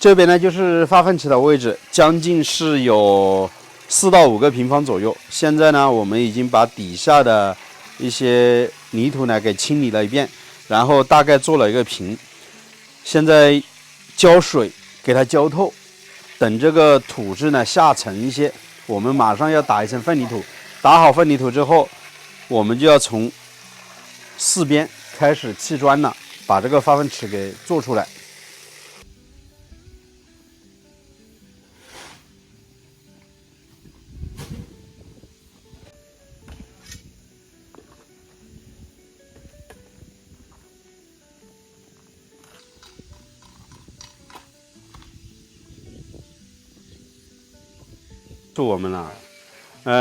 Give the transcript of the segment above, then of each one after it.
这边呢就是发粪池的位置，将近是有4到5个平方左右。现在呢，我们已经把底下的一些泥土呢给清理了一遍，然后大概做了一个平。现在浇水给它浇透，等这个土质呢下沉一些，我们马上要打一层粪泥土。打好粪泥土之后，我们就要从4边开始砌砖了，把这个发粪池给做出来。祝我们了。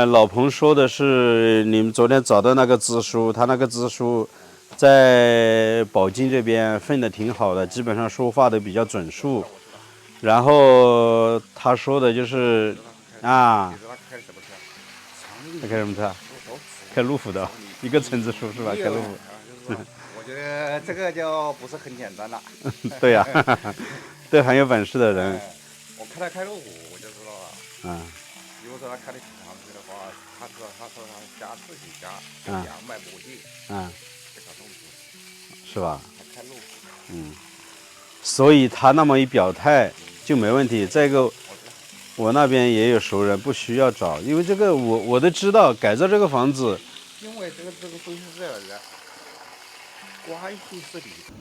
老彭说的是你们昨天找到那个支书，他那个支书在宝鸡这边分的挺好的，基本上说话都比较准数。然后他说的就是啊，他开什么车？开路虎的，一个村支书是吧？开路虎。我觉得这个就不是很简单了。对呀、对很有本事的人。我看他开路虎，我就知道了。如果说他开的平常车的话，他说他加自己加200亩地，这个东西是吧？他开路虎。所以他那么一表态就没问题。再一个，我那边也有熟人，不需要找，因为这个我都知道改造这个房子。因为这个东西是这样的，关系是你的。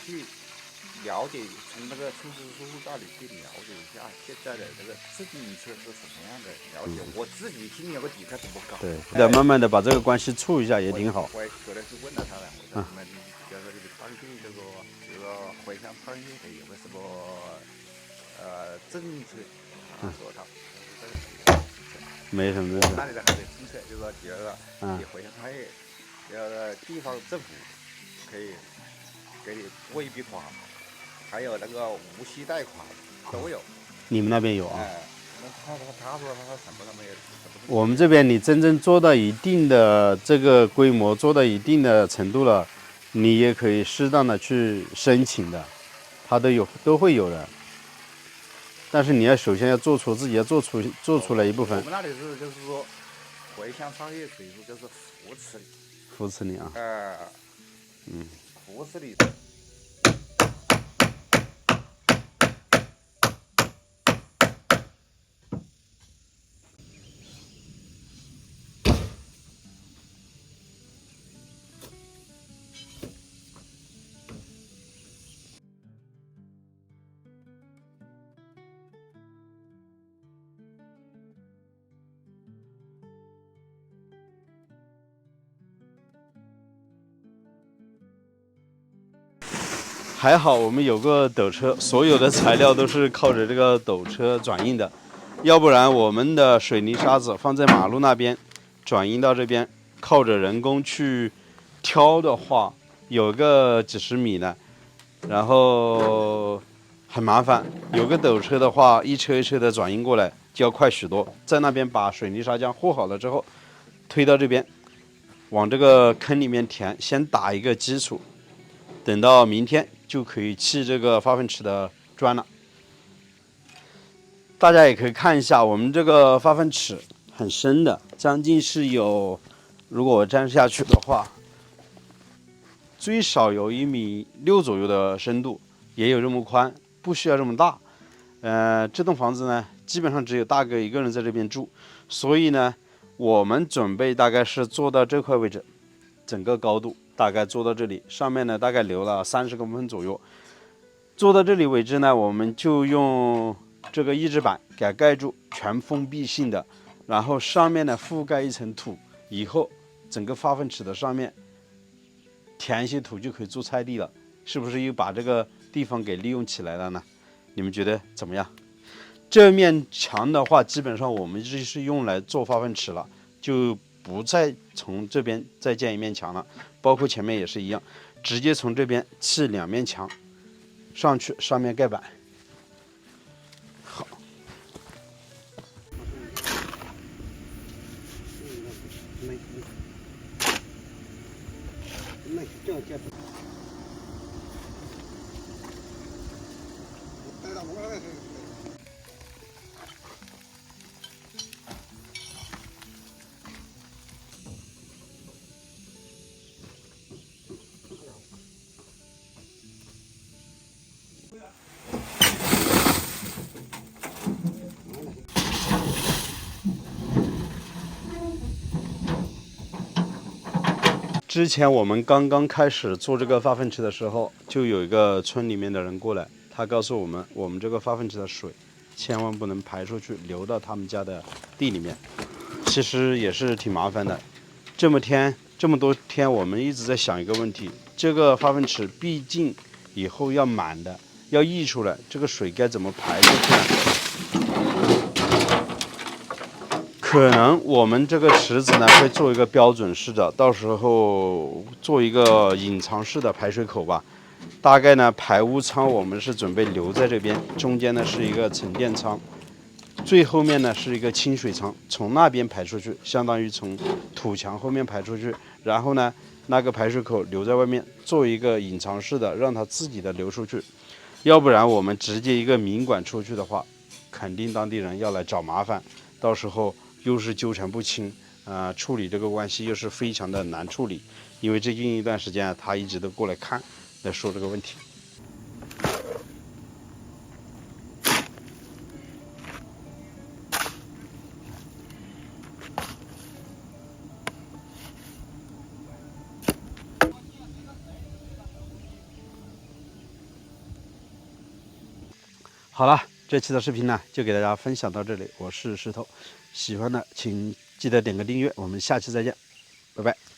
去了解，从那个村支书那里去了解一下现在的这个自行车是什么样的，了解我自己心里有个底，该怎么搞。对，要慢慢的把这个关系处一下也挺好。我昨天是问了他了，我说你们就是说这个当地这个回乡创业的有个什么政策？他说他没什么。那里的还有政策，就是说第二个你回乡创业，地方政府可以给你拨一笔款，还有那个无息贷款都有。你们那边有啊？那他说他什么都没有。我们这边你真正做到一定的这个规模，做到一定的程度了，你也可以适当的去申请的，他都会有的。但是你要首先要做出自己要做出来一部分。我们那里就是说回乡创业，属于就是扶持你啊。扶持你。还好我们有个斗车，所有的材料都是靠着这个斗车转运的，要不然我们的水泥沙子放在马路那边，转运到这边，靠着人工去挑的话，有个几十米呢，然后很麻烦。有个斗车的话，一车一车的转运过来就要快许多。在那边把水泥砂浆和好了之后，推到这边，往这个坑里面填，先打一个基础，等到明天就可以砌这个发粪池的砖了。大家也可以看一下，我们这个发粪池很深的，将近是有，如果我站下去的话，最少有1.6米左右的深度，也有这么宽，不需要这么大。这栋房子呢，基本上只有大哥一个人在这边住，所以呢，我们准备大概是做到这块位置，整个高度大概做到这里，上面呢大概留了30公分左右。做到这里为止呢，我们就用这个抑制板给它盖住，全封闭性的，然后上面呢覆盖一层土，以后整个发粪池的上面填一些土就可以做菜地了，是不是又把这个地方给利用起来了呢？你们觉得怎么样？这面墙的话，基本上我们就是用来做化粪池了，就不再从这边再建一面墙了，包括前面也是一样，直接从这边砌2面墙上去，上面盖板。好，之前我们刚刚开始做这个化粪池的时候，就有一个村里面的人过来，他告诉我们，我们这个化粪池的水千万不能排出去，流到他们家的地里面。其实也是挺麻烦的。这么多天，我们一直在想一个问题：这个化粪池毕竟以后要满的，要溢出来，这个水该怎么排出去呢？可能我们这个池子呢会做一个标准式的，到时候做一个隐藏式的排水口吧。大概呢排污仓我们是准备留在这边，中间呢是一个沉淀仓，最后面呢是一个清水仓，从那边排出去，相当于从土墙后面排出去，然后呢那个排水口留在外面，做一个隐藏式的，让它自己的流出去。要不然我们直接一个明管出去的话，肯定当地人要来找麻烦，到时候又是纠缠不清，处理这个关系又是非常的难处理。因为最近一段时间他一直都过来看，来说这个问题。好了，这期的视频呢就给大家分享到这里，我是石头，喜欢的请记得点个订阅，我们下期再见，拜拜。